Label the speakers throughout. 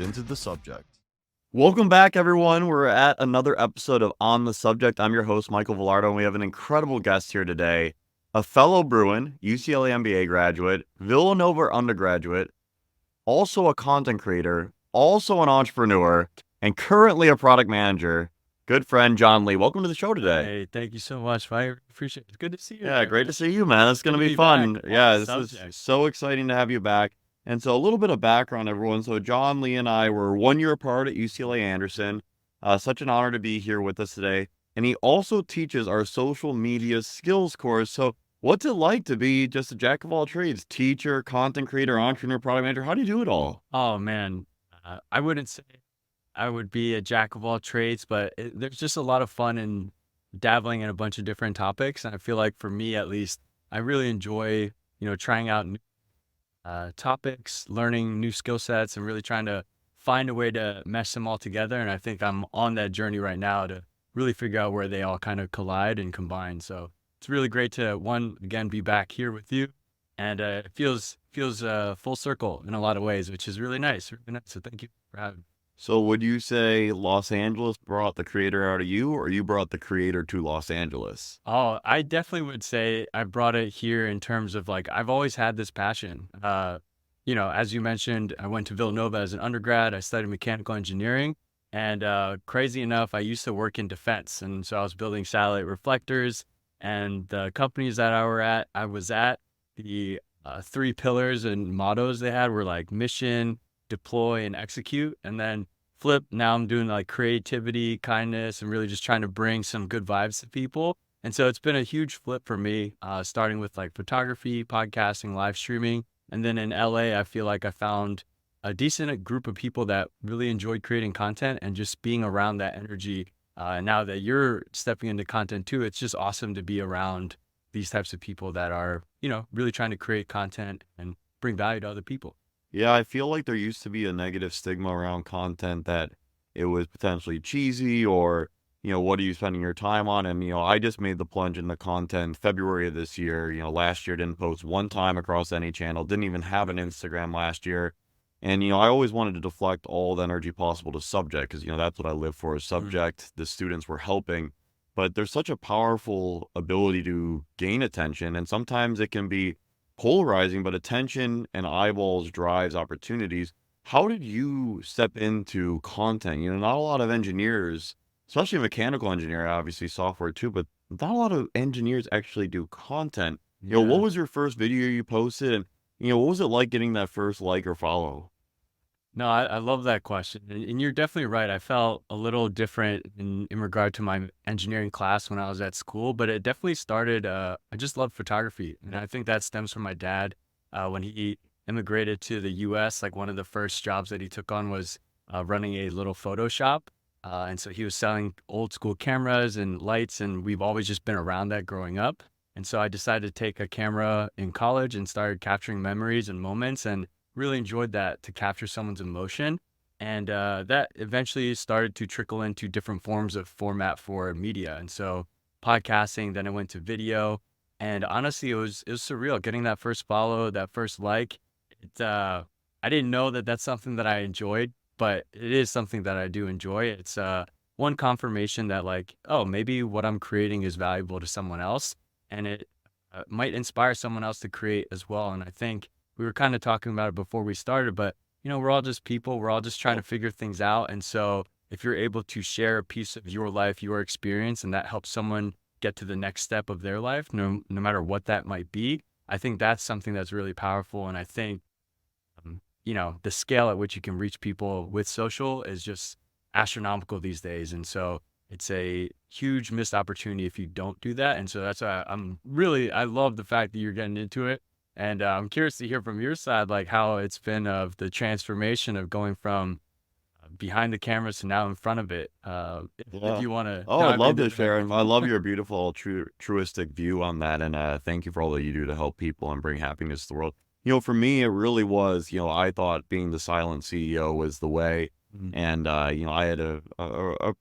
Speaker 1: get into the subject. Welcome back, everyone. We're at another episode of On the Subject. I'm your host, Michael Villardo, and we have an incredible guest here today, a fellow Bruin, UCLA MBA graduate, Villanova undergraduate, also a content creator, also an entrepreneur, and currently a product manager. Good friend, John Lee. Welcome to the show today.
Speaker 2: Hey, thank you so much. I appreciate it. It's good to see you.
Speaker 1: Yeah,
Speaker 2: again,
Speaker 1: great
Speaker 2: man.
Speaker 1: to see you, man. It's going to
Speaker 2: Good to
Speaker 1: be
Speaker 2: be back
Speaker 1: fun.
Speaker 2: on
Speaker 1: Yeah,
Speaker 2: the
Speaker 1: this is
Speaker 2: subject.
Speaker 1: so exciting to have you back. And so a little bit of background, everyone. So John Lee and I were 1 year apart at UCLA Anderson. Such an honor to be here with us today. And he also teaches our social media skills course. So what's it like to be just a jack of all trades, teacher, content creator, entrepreneur, product manager? How do you do it all?
Speaker 2: Oh man, I wouldn't say I would be a jack of all trades, but there's just a lot of fun in dabbling in a bunch of different topics. And I feel like for me, at least, I really enjoy, trying out new topics, learning new skill sets, and really trying to find a way to mesh them all together. And I think I'm on that journey right now to really figure out where they all kind of collide and combine. So it's really great to again be back here with you, and it feels full circle in a lot of ways, which is really nice. Really nice. So thank you for having me.
Speaker 1: So would you say Los Angeles brought the creator out of you, or you brought the creator to Los Angeles?
Speaker 2: Oh, I definitely would say I brought it here in terms of like I've always had this passion. As you mentioned, I went to Villanova as an undergrad. I studied mechanical engineering, and crazy enough, I used to work in defense, and so I was building satellite reflectors. And the companies that I was at, the three pillars and mottos they had were like mission, deploy, and execute. And then flip, now I'm doing like creativity, kindness, and really just trying to bring some good vibes to people. And so it's been a huge flip for me, starting with like photography, podcasting, live streaming. And then in LA, I feel like I found a decent group of people that really enjoyed creating content and just being around that energy. And now that you're stepping into content too, it's just awesome to be around these types of people that are, really trying to create content and bring value to other people.
Speaker 1: Yeah, I feel like there used to be a negative stigma around content that it was potentially cheesy or, what are you spending your time on? And, I just made the plunge into content February of this year. Last year didn't post one time across any channel, didn't even have an Instagram last year. And, I always wanted to deflect all the energy possible to subject because, that's what I live for is subject. The students were helping. But there's such a powerful ability to gain attention. And sometimes it can be polarizing, but attention and eyeballs drives opportunities. How did you step into content? Not a lot of engineers, especially a mechanical engineer, obviously software too, but not a lot of engineers actually do content. What
Speaker 2: Yeah.
Speaker 1: was your first video you posted? And, what was it like getting that first like or follow?
Speaker 2: No, I love that question. And you're definitely right. I felt a little different in regard to my engineering class when I was at school, but it definitely started. I just love photography. And I think that stems from my dad. When he immigrated to the US, like one of the first jobs that he took on was running a little photo shop. And so he was selling old school cameras and lights, and we've always just been around that growing up. And so I decided to take a camera in college and started capturing memories and moments. And really enjoyed that to capture someone's emotion. And that eventually started to trickle into different forms of format for media. And so podcasting, then I went to video. And honestly, it was surreal getting that first follow, that first like. I didn't know that that's something that I enjoyed, but it is something that I do enjoy. It's one confirmation that like, oh, maybe what I'm creating is valuable to someone else, and it might inspire someone else to create as well. And I think we were kind of talking about it before we started, but we're all just people. We're all just trying to figure things out. And so if you're able to share a piece of your life, your experience, and that helps someone get to the next step of their life, no matter what that might be, I think that's something that's really powerful. And I think, the scale at which you can reach people with social is just astronomical these days. And so it's a huge missed opportunity if you don't do that. And so that's why I love the fact that you're getting into it. And I'm curious to hear from your side, like how it's been of the transformation of going from behind the cameras to now in front of it. If
Speaker 1: Yeah.
Speaker 2: you want to
Speaker 1: Oh, I'd
Speaker 2: dive
Speaker 1: love
Speaker 2: into
Speaker 1: to
Speaker 2: that.
Speaker 1: share. And I love your beautiful, truistic view on that. And thank you for all that you do to help people and bring happiness to the world. For me, it really was, I thought being the silent CEO was the way.
Speaker 2: Mhm.
Speaker 1: And, I had a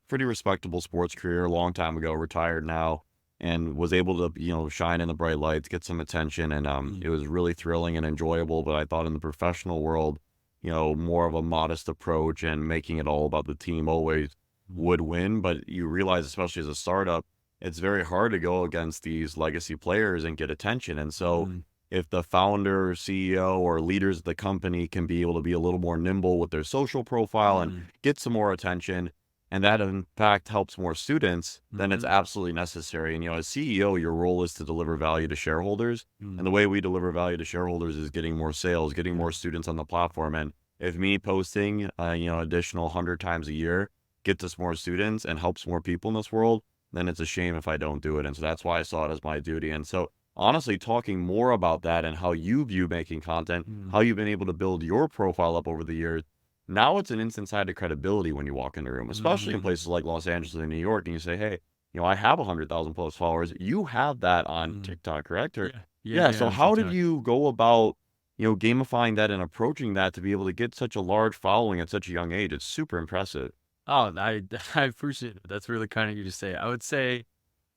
Speaker 1: pretty respectable sports career a long time ago, retired now, and was able to, shine in the bright lights, get some attention. And
Speaker 2: Mhm.
Speaker 1: it was really thrilling and enjoyable. But I thought in the professional world, more of a modest approach and making it all about the team always
Speaker 2: Mm,
Speaker 1: would win. But you realize, especially as a startup, it's very hard to go against these legacy players and get attention. And so
Speaker 2: mm,
Speaker 1: if the founder, CEO, or leaders of the company can be able to be a little more nimble with their social profile and
Speaker 2: mm,
Speaker 1: get some more attention, and that in fact helps more students, then it's
Speaker 2: mhm,
Speaker 1: absolutely necessary. And as CEO, your role is to deliver value to shareholders. And the
Speaker 2: mm,
Speaker 1: way we deliver value to shareholders is getting more sales, getting
Speaker 2: yeah,
Speaker 1: more students on the platform. And if me posting, additional 100 times a year gets us more students and helps more people in this world, then it's a shame if I don't do it. And so that's why I saw it as my duty. And so honestly, talking more about that and how you view making content,
Speaker 2: mm,
Speaker 1: how you've been able to build your profile up over the years, now it's an instant side of credibility when you walk in a room, especially in places
Speaker 2: mm,
Speaker 1: like Los Angeles and New York, and you say, "Hey, I have 100,000 plus followers." You have that on
Speaker 2: mm.
Speaker 1: TikTok, correct? Or
Speaker 2: Yeah, yeah,
Speaker 1: yeah.
Speaker 2: yeah,
Speaker 1: So
Speaker 2: on
Speaker 1: how did
Speaker 2: TikTok.
Speaker 1: you go about, gamifying that and approaching that to be able to get such a large following at such a young age? It's super impressive.
Speaker 2: Oh, I appreciate it. That's really kind of you to say. I would say,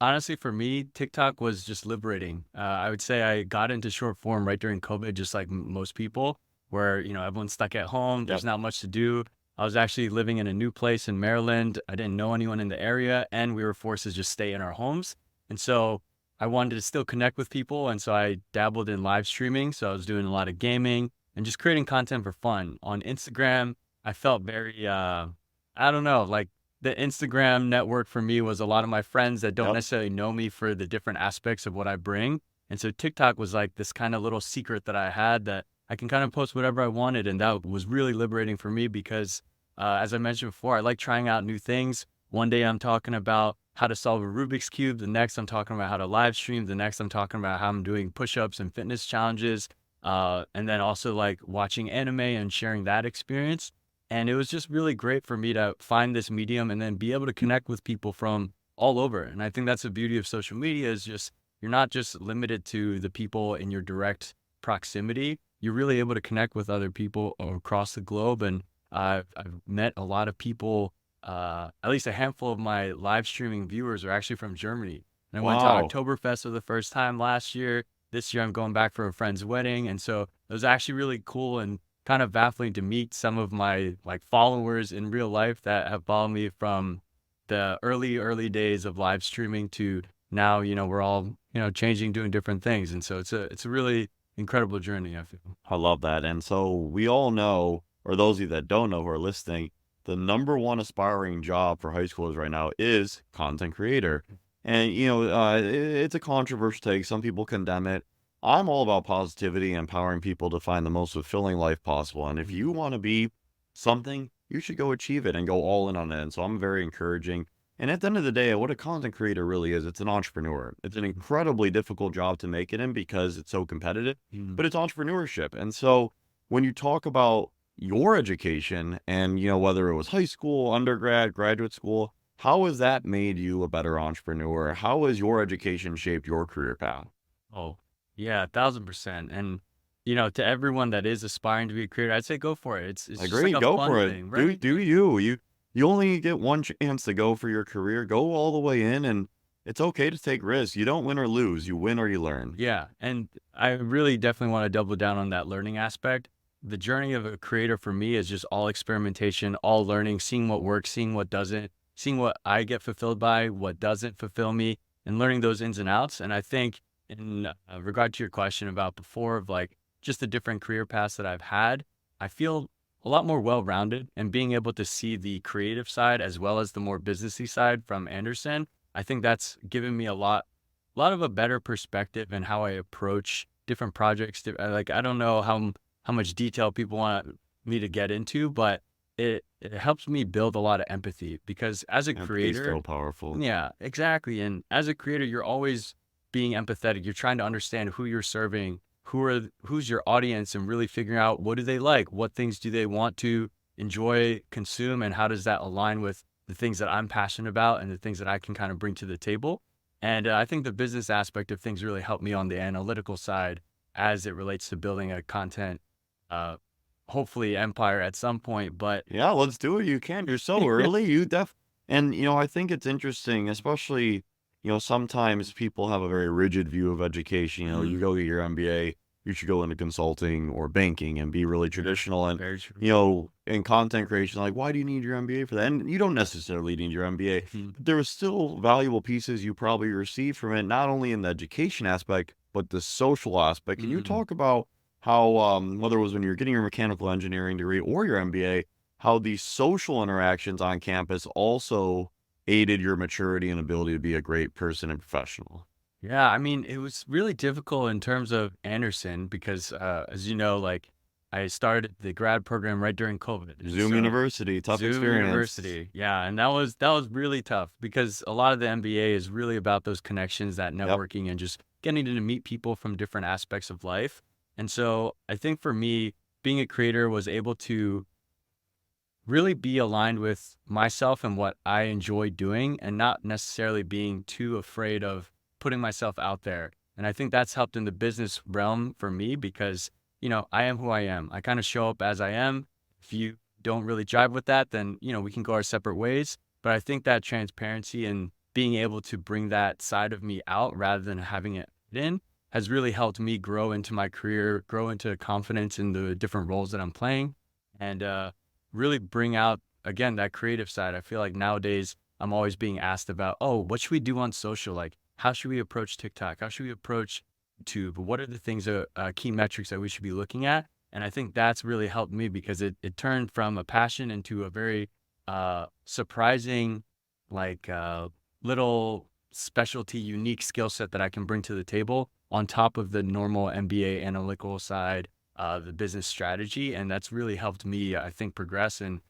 Speaker 2: honestly, for me, TikTok was just liberating. I would say I got into short form right during COVID, just like most people, where everyone's stuck at home. There's
Speaker 1: Yep.
Speaker 2: not much to do. I was actually living in a new place in Maryland. I didn't know anyone in the area, and we were forced to just stay in our homes. And so I wanted to still connect with people, and so I dabbled in live streaming. So I was doing a lot of gaming and just creating content for fun on Instagram. I felt very I don't know, like the Instagram network for me was a lot of my friends that don't
Speaker 1: Yep.
Speaker 2: necessarily know me for the different aspects of what I bring. And so TikTok was like this kind of little secret that I had that I can kind of post whatever I wanted. And that was really liberating for me because, as I mentioned before, I like trying out new things. One day I'm talking about how to solve a Rubik's Cube. The next I'm talking about how to live stream. The next I'm talking about how I'm doing push ups and fitness challenges. And then also like watching anime and sharing that experience. And it was just really great for me to find this medium and then be able to connect with people from all over. And I think that's the beauty of social media is just you're not just limited to the people in your direct proximity. You're really able to connect with other people across the globe. And I've met a lot of people, at least a handful of my live streaming viewers are actually from Germany. And I went to
Speaker 1: Wow.
Speaker 2: Oktoberfest for the first time last year. This year I'm going back for a friend's wedding. And so it was actually really cool and kind of baffling to meet some of my like followers in real life that have followed me from the early days of live streaming to now, we're all, changing, doing different things. And so it's a really incredible journey, I feel.
Speaker 1: I love that. And so we all know, or those of you that don't know who are listening, the number one aspiring job for high schoolers right now is content creator. And, it's a controversial take. Some people condemn it. I'm all about positivity and empowering people to find the most fulfilling life possible. And if
Speaker 2: Mm,
Speaker 1: you want to be something, you should go achieve it and go all in on it. And so I'm very encouraging. And at the end of the day, what a content creator really is, it's an entrepreneur. It's an
Speaker 2: mm,
Speaker 1: incredibly difficult job to make it in because it's so competitive,
Speaker 2: mm.
Speaker 1: but it's entrepreneurship. And so when you talk about your education and, whether it was high school, undergrad, graduate school, how has that made you a better entrepreneur? How has your education shaped your career path?
Speaker 2: Oh, yeah, 1,000%. And, to everyone that is aspiring to be a creator, I'd say go for it. It's just like
Speaker 1: Agree,
Speaker 2: a
Speaker 1: go
Speaker 2: fun
Speaker 1: for it.
Speaker 2: thing,
Speaker 1: Do
Speaker 2: right?
Speaker 1: do you. You only get one chance to go for your career. Go all the way in, and it's okay to take risks. You don't win or lose. You win or you learn.
Speaker 2: Yeah, and I really definitely want to double down on that learning aspect. The journey of a creator for me is just all experimentation, all learning, seeing what works, seeing what doesn't, seeing what I get fulfilled by, what doesn't fulfill me, and learning those ins and outs. And I think in regard to your question about before of like just the different career paths that I've had, I feel a lot more well-rounded and being able to see the creative side as well as the more businessy side from Anderson. I think that's given me a lot of a better perspective in how I approach different projects. Like I don't know how much detail people want me to get into, but it helps me build a lot of empathy because as a
Speaker 1: Empathy is
Speaker 2: creator,
Speaker 1: so powerful.
Speaker 2: yeah, exactly. And as a creator, you're always being empathetic. You're trying to understand who you're serving, who's your audience, and really figuring out what do they like, what things do they want to enjoy, consume, and how does that align with the things that I'm passionate about and the things that I can kind of bring to the table. And I think the business aspect of things really helped me on the analytical side as it relates to building a content, uh, hopefully empire at some point. But
Speaker 1: Yeah, let's do it. You can. You're so early. And I think it's interesting, especially, sometimes people have a very rigid view of education. You
Speaker 2: mm,
Speaker 1: go get your MBA. you should go into consulting or banking and be really traditional. And,
Speaker 2: Very true.
Speaker 1: in content creation, like, why do you need your MBA for that? And you don't necessarily need your MBA,
Speaker 2: Mhm.
Speaker 1: but there were still valuable pieces you probably received from it, not only in the education aspect, but the social aspect. Can you
Speaker 2: Mhm.
Speaker 1: talk about how, whether it was when you're getting your mechanical engineering degree or your MBA, how the social interactions on campus also aided your maturity and ability to be a great person and professional?
Speaker 2: Yeah, I mean, it was really difficult in terms of Anderson because, as you know, like I started the grad program right during COVID, and
Speaker 1: Zoom
Speaker 2: so
Speaker 1: University, tough
Speaker 2: Zoom
Speaker 1: experience.
Speaker 2: University, yeah, and that was really tough because a lot of the MBA is really about those connections, that
Speaker 1: Yep.
Speaker 2: networking, and just getting to meet people from different aspects of life. And so I think for me, being a creator was able to really be aligned with myself and what I enjoy doing and not necessarily being too afraid of putting myself out there. And I think that's helped in the business realm for me because, I am who I am. I kind of show up as I am. If you don't really jive with that, then, we can go our separate ways. But I think that transparency and being able to bring that side of me out rather than having it in has really helped me grow into my career, grow into confidence in the different roles that I'm playing. And, really bring out again that creative side. I feel like nowadays I'm always being asked about, oh, what should we do on social? Like, how should we approach TikTok? How should we approach YouTube? What are the things that key metrics that we should be looking at? And I think that's really helped me because it turned from a passion into a very surprising, like little specialty, unique skill set that I can bring to the table on top of the normal MBA analytical side, the business strategy. And that's really helped me, I think, progress and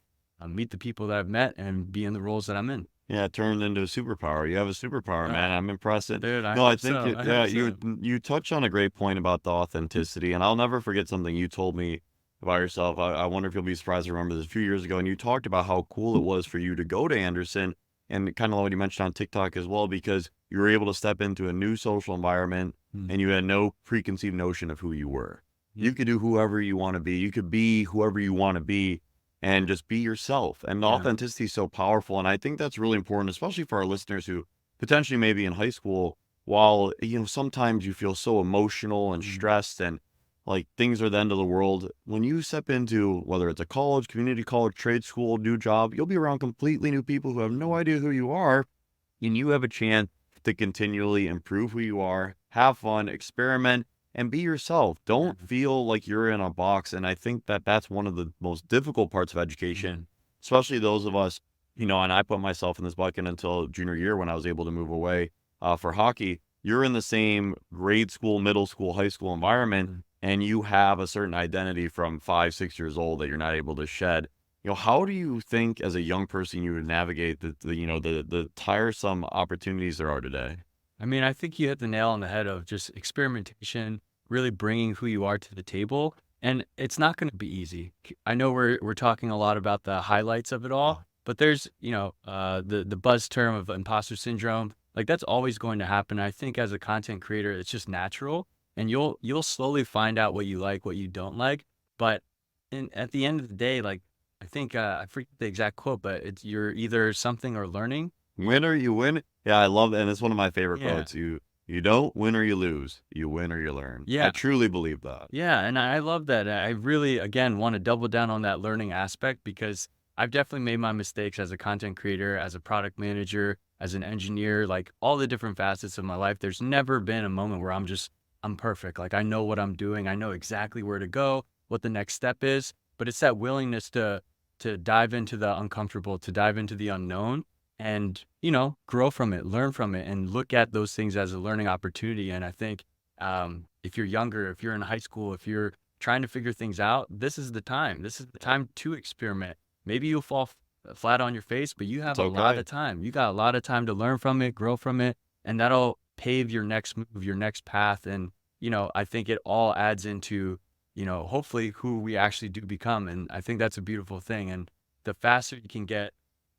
Speaker 2: meet the people that I've met and be in the roles that I'm in.
Speaker 1: Yeah, it turned into a superpower. You have a superpower, man. I'm impressed.
Speaker 2: Dude, I
Speaker 1: No, I
Speaker 2: hope
Speaker 1: think
Speaker 2: so.
Speaker 1: it,
Speaker 2: I
Speaker 1: yeah,
Speaker 2: hope
Speaker 1: you
Speaker 2: so.
Speaker 1: you touched on a great point about the authenticity, and I'll never forget something you told me about yourself. I wonder if you'll be surprised to remember this a few years ago, and you talked about how cool it was for you to go to Anderson, and kind of what you mentioned on TikTok as well, because you were able to step into a new social environment,
Speaker 2: Mm,
Speaker 1: and you had no preconceived notion of who you were. You
Speaker 2: mm,
Speaker 1: could do whoever you want to be. You could be whoever you want to be and just be yourself. And the
Speaker 2: yeah.
Speaker 1: authenticity is so powerful. And I think that's really important, especially for our listeners who potentially maybe in high school, while, sometimes you feel so emotional and
Speaker 2: Mm,
Speaker 1: stressed and like things are the end of the world. When you step into whether it's a college, community college, trade school, new job, you'll be around completely new people who have no
Speaker 2: mm,
Speaker 1: idea who you are. And you have a chance to continually improve who you are, have fun, experiment, and be yourself.
Speaker 2: yeah.
Speaker 1: Don't feel like you're in a box. And I think that that's one of the most difficult parts of education,
Speaker 2: Mm,
Speaker 1: especially those of us, and I put myself in this bucket until junior year when I was able to move away for hockey. You're in the same grade school, middle school, high school environment,
Speaker 2: mm.
Speaker 1: and you have a certain identity from 5, 6 years old that you're not able to shed. How do you think as a young person you would navigate the tiresome opportunities there are today?
Speaker 2: I mean, I think you hit the nail on the head of just experimentation, really bringing who you are to the table, and it's not going to be easy. I know we're talking a lot about the highlights of it all, but there's the buzz term of imposter syndrome. Like that's always going to happen. I think as a content creator, it's just natural, and you'll slowly find out what you like, what you don't like. But at the end of the day, like I think I forget the exact quote, but it's you're either something or learning.
Speaker 1: Win or you win. Yeah, I love that, and it's one of my favorite
Speaker 2: Yeah,
Speaker 1: quotes. You don't win or you lose. You win or you learn. I
Speaker 2: yeah.
Speaker 1: truly believe that.
Speaker 2: Yeah, and I love that. I really, again, want to double down on that learning aspect because I've definitely made my mistakes as a content creator, as a product manager, as an engineer, like all the different facets of my life. There's never been a moment where I'm perfect. Like I know what I'm doing. I know exactly where to go, what the next step is, but it's that willingness to dive into the uncomfortable, to dive into the unknown and, grow from it, learn from it, and look at those things as a learning opportunity. And I think if you're younger, if you're in high school, if you're trying to figure things out, this is the time. This is the time to experiment. Maybe you'll fall flat on your face, but you have
Speaker 1: It's
Speaker 2: a lot
Speaker 1: okay.
Speaker 2: of time. You got a lot of time to learn from it, grow from it, and that'll pave your next move, your next path. And, I think it all adds into, hopefully who we actually do become. And I think that's a beautiful thing. And the faster you can get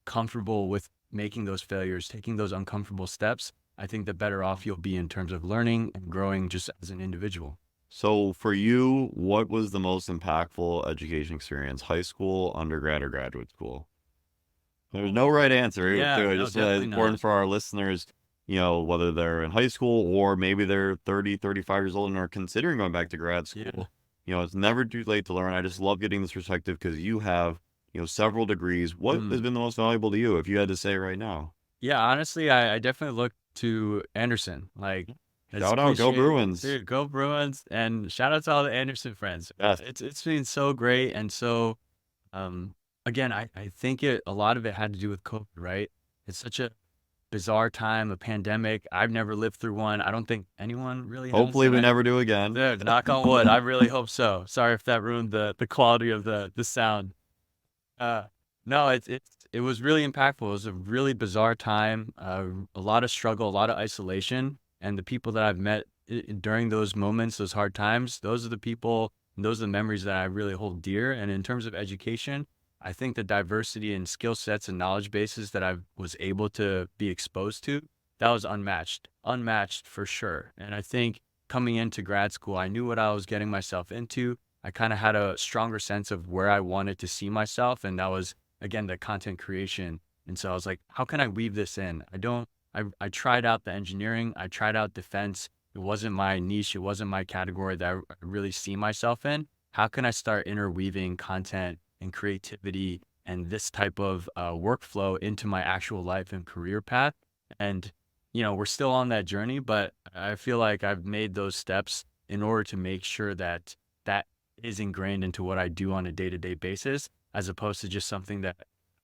Speaker 2: comfortable with making those failures, taking those uncomfortable steps, I think the better off you'll be in terms of learning and growing just as an individual.
Speaker 1: So for you, what was the most impactful education experience? High school, undergrad, or graduate school? There's no right answer.
Speaker 2: Yeah,
Speaker 1: Too.
Speaker 2: no,
Speaker 1: Just
Speaker 2: definitely
Speaker 1: important
Speaker 2: not.
Speaker 1: for our listeners. whether they're in high school or maybe they're 30, 35 years old and are considering going back to grad
Speaker 2: Yeah.
Speaker 1: school. It's never too late to learn. I just love getting this perspective because you have, several degrees. What has
Speaker 2: Mm.
Speaker 1: been the most valuable to you if you had to say right now?
Speaker 2: Yeah, honestly, I definitely look to Anderson. Like, it's
Speaker 1: Shout out, go
Speaker 2: cliche,
Speaker 1: Bruins.
Speaker 2: dude, go Bruins, and shout out to all the Anderson friends.
Speaker 1: Yes.
Speaker 2: It's been so great, and so um again, I think a lot of it had to do with COVID, right? It's such a bizarre time, a pandemic. I've never lived through one. I don't think anyone really has,
Speaker 1: Hopefully
Speaker 2: and
Speaker 1: we
Speaker 2: I
Speaker 1: never do again.
Speaker 2: dude, knock on wood. I really hope so. Sorry if that ruined the quality of the sound. Uh, no, it was really impactful. It was a really bizarre time, a lot of struggle, a lot of isolation, and the people that I've met during those moments, those hard times, those are the people, and those are the memories that I really hold dear. And in terms of education, I think the diversity and skill sets and knowledge bases that I was able to be exposed to, that was unmatched for sure. And I think coming into grad school, I knew what I was getting myself into. I kind of had a stronger sense of where I wanted to see myself. And that was, again, the content creation. And so I was like, how can I weave this in? I tried out the engineering, I tried out defense. It wasn't my niche, it wasn't my category that I really see myself in. How can I start interweaving content and creativity and this type of workflow into my actual life and career path? And, we're still on that journey, but I feel like I've made those steps in order to make sure that that is ingrained into what I do on a day-to-day basis, as opposed to just something that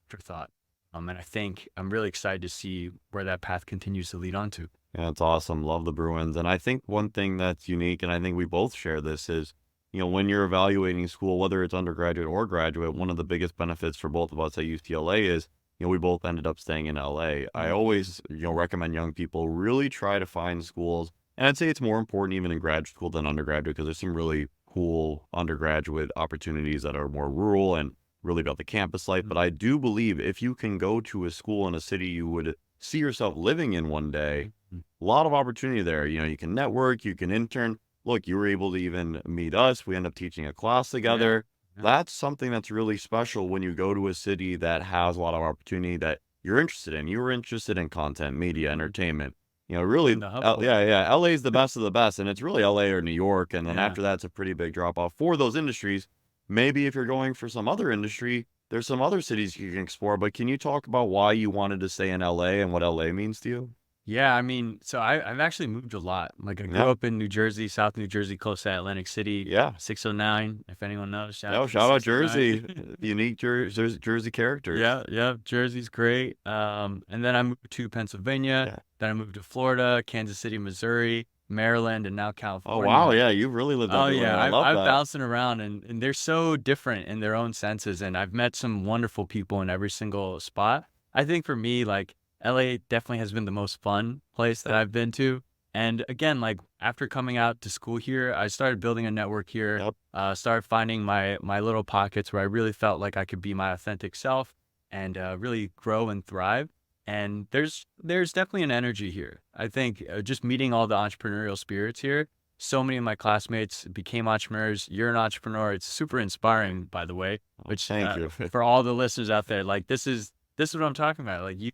Speaker 2: afterthought. And I think I'm really excited to see where that path continues to lead on to.
Speaker 1: Yeah, it's awesome. Love the Bruins. And I think one thing that's unique, and I think we both share this, is, when you're evaluating school, whether it's undergraduate or graduate, one of the biggest benefits for both of us at UCLA is, we both ended up staying in LA. I
Speaker 2: Mm.
Speaker 1: always, recommend young people really try to find schools. And I'd say it's more important even in grad school than undergraduate because there's some really cool undergraduate opportunities that are more rural and really about the campus life. But
Speaker 2: Mm.
Speaker 1: I do believe if you can go to a school in a city you would see yourself living in one day,
Speaker 2: Mm.
Speaker 1: a lot of opportunity there. You can network, you can intern. Look, you were able to even meet us. We end up teaching a class
Speaker 2: Yeah.
Speaker 1: together.
Speaker 2: Yeah.
Speaker 1: That's something that's really special when you go to a city that has a lot of opportunity that you're interested in. You were interested in content, media,
Speaker 2: Mhm.
Speaker 1: entertainment. Really,
Speaker 2: In the hub
Speaker 1: yeah,
Speaker 2: culture.
Speaker 1: yeah. LA is the best of the best, and it's really LA or New York. And then
Speaker 2: Yeah.
Speaker 1: after that, it's a pretty big drop off for those industries. Maybe if you're going for some other industry, there's some other cities you can explore. But can you talk about why you wanted to stay in LA and what LA means to you?
Speaker 2: Yeah, I mean, so I've actually moved a lot. Like I grew
Speaker 1: Yeah,
Speaker 2: up in New Jersey, South New Jersey, close to Atlantic City,
Speaker 1: yeah.
Speaker 2: 609. If anyone knows, shout out
Speaker 1: No,
Speaker 2: to the
Speaker 1: shout out
Speaker 2: 609.
Speaker 1: Jersey. Unique Jersey characters.
Speaker 2: Yeah, yeah, Jersey's great. And then I moved to Pennsylvania.
Speaker 1: Yeah.
Speaker 2: Then I moved to Florida, Kansas City, Missouri, Maryland, and now
Speaker 1: Oh, wow.
Speaker 2: California.
Speaker 1: Yeah, you've really lived
Speaker 2: Oh
Speaker 1: everywhere.
Speaker 2: yeah,
Speaker 1: I love
Speaker 2: I've
Speaker 1: that.
Speaker 2: bouncing around, and they're so different in their own senses, and I've met some wonderful people in every single spot. I think for me, like LA definitely has been the most fun place that I've been to. And again, like after coming out to school here, I started building a network here.
Speaker 1: Yep.
Speaker 2: Started finding my little pockets where I really felt like I could be my authentic self and really grow and thrive. And there's definitely an energy here. I think just meeting all the entrepreneurial spirits here, so many of my classmates became entrepreneurs. You're an entrepreneur. It's super inspiring, by the way.
Speaker 1: Oh,
Speaker 2: Which
Speaker 1: thank you.
Speaker 2: for all the listeners out there, like this is what I'm talking about. Like you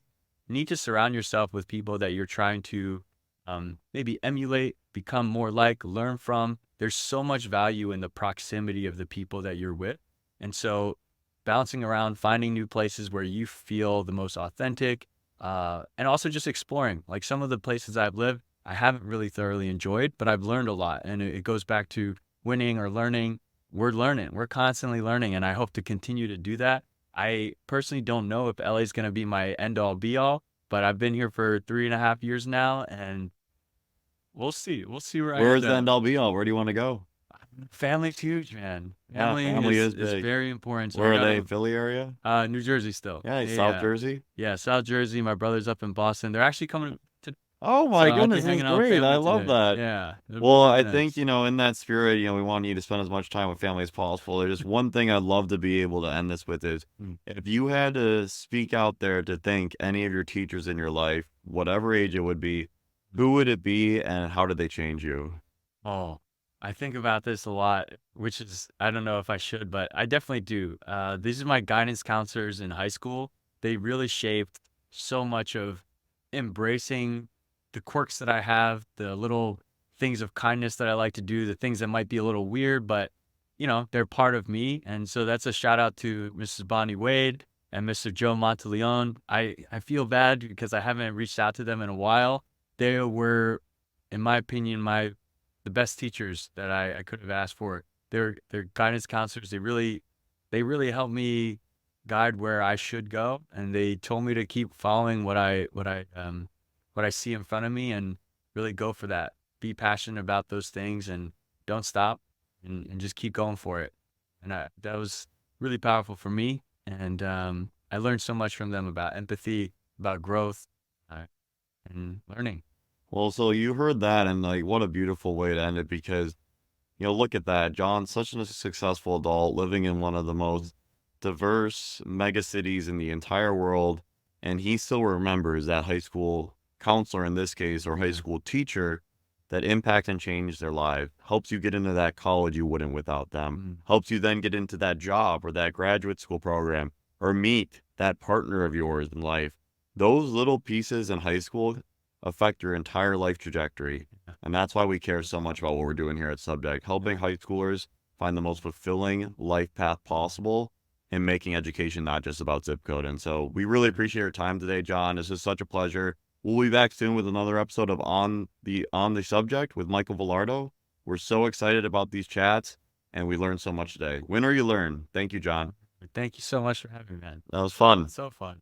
Speaker 2: need to surround yourself with people that you're trying to maybe emulate, become more like, learn from. There's so much value in the proximity of the people that you're with, and so bouncing around, finding new places where you feel the most authentic, and also just exploring. Like some of the places I've lived, I haven't really thoroughly enjoyed, but I've learned a lot. And it goes back to winning or learning. We're learning, we're constantly learning. And I hope to continue to do that. I personally don't know if LA is going to be my end all be all, but I've been here for 3.5 years now. And we'll see. We'll see where I
Speaker 1: Where's
Speaker 2: end
Speaker 1: the
Speaker 2: up.
Speaker 1: end all be all? Where do you want to go?
Speaker 2: Family's huge, man.
Speaker 1: Yeah,
Speaker 2: Family
Speaker 1: family is
Speaker 2: is
Speaker 1: big.
Speaker 2: very important. So
Speaker 1: Where
Speaker 2: I
Speaker 1: are they?
Speaker 2: got
Speaker 1: Philly area?
Speaker 2: New Jersey still.
Speaker 1: Yeah,
Speaker 2: Yeah,
Speaker 1: South
Speaker 2: yeah.
Speaker 1: Jersey.
Speaker 2: Yeah, South Jersey. My brother's up in Boston. They're actually coming to,
Speaker 1: Oh
Speaker 2: so
Speaker 1: my
Speaker 2: I'll be
Speaker 1: goodness, this is
Speaker 2: hanging out with
Speaker 1: great. I
Speaker 2: family
Speaker 1: love
Speaker 2: today.
Speaker 1: that.
Speaker 2: Yeah, it'll be
Speaker 1: Well,
Speaker 2: really
Speaker 1: I think,
Speaker 2: nice.
Speaker 1: in that spirit, we want you to spend as much time with family as possible. There's just one thing I'd love to be able to end this with is
Speaker 2: Mm.
Speaker 1: if you had to speak out there to thank any of your teachers in your life, whatever age it would be, who would it be and how did they change you?
Speaker 2: Oh, I think about this a lot, which is, I don't know if I should, but I definitely do. These are my guidance counselors in high school. They really shaped so much of embracing the quirks that I have, the little things of kindness that I like to do, the things that might be a little weird, but they're part of me. And so that's a shout out to Mrs. Bonnie Wade and Mr. Joe Monteleone. I feel bad because I haven't reached out to them in a while. They were, in my opinion, the best teachers that I could have asked for. They're guidance counselors. They really helped me guide where I should go, and they told me to keep following what I see in front of me and really go for that. Be passionate about those things and don't stop and just keep going for it. And that was really powerful for me. And I learned so much from them about empathy, about growth, uh, and learning.
Speaker 1: Well, so you heard that, and like, what a beautiful way to end it because, look at that. John's such a successful adult living in one of the most diverse mega cities in the entire world, and he still remembers that high school counselor in this case, or high school teacher that impact and change their life, helps you get into that college you wouldn't without them, helps you then get into that job or that graduate school program, or meet that partner of yours in life. Those little pieces in high school affect your entire life trajectory. And that's why we care so much about what we're doing here at Subject, helping high schoolers find the most fulfilling life path possible and making education not just about zip code. And so we really appreciate your time today, John. This is such a pleasure. We'll be back soon with another episode of On the Subject with Michael Villardo. We're so excited about these chats, and we learned so much today. Win or you learn. Thank you, John.
Speaker 2: Thank you so much for having me, man.
Speaker 1: That was fun.
Speaker 2: So fun.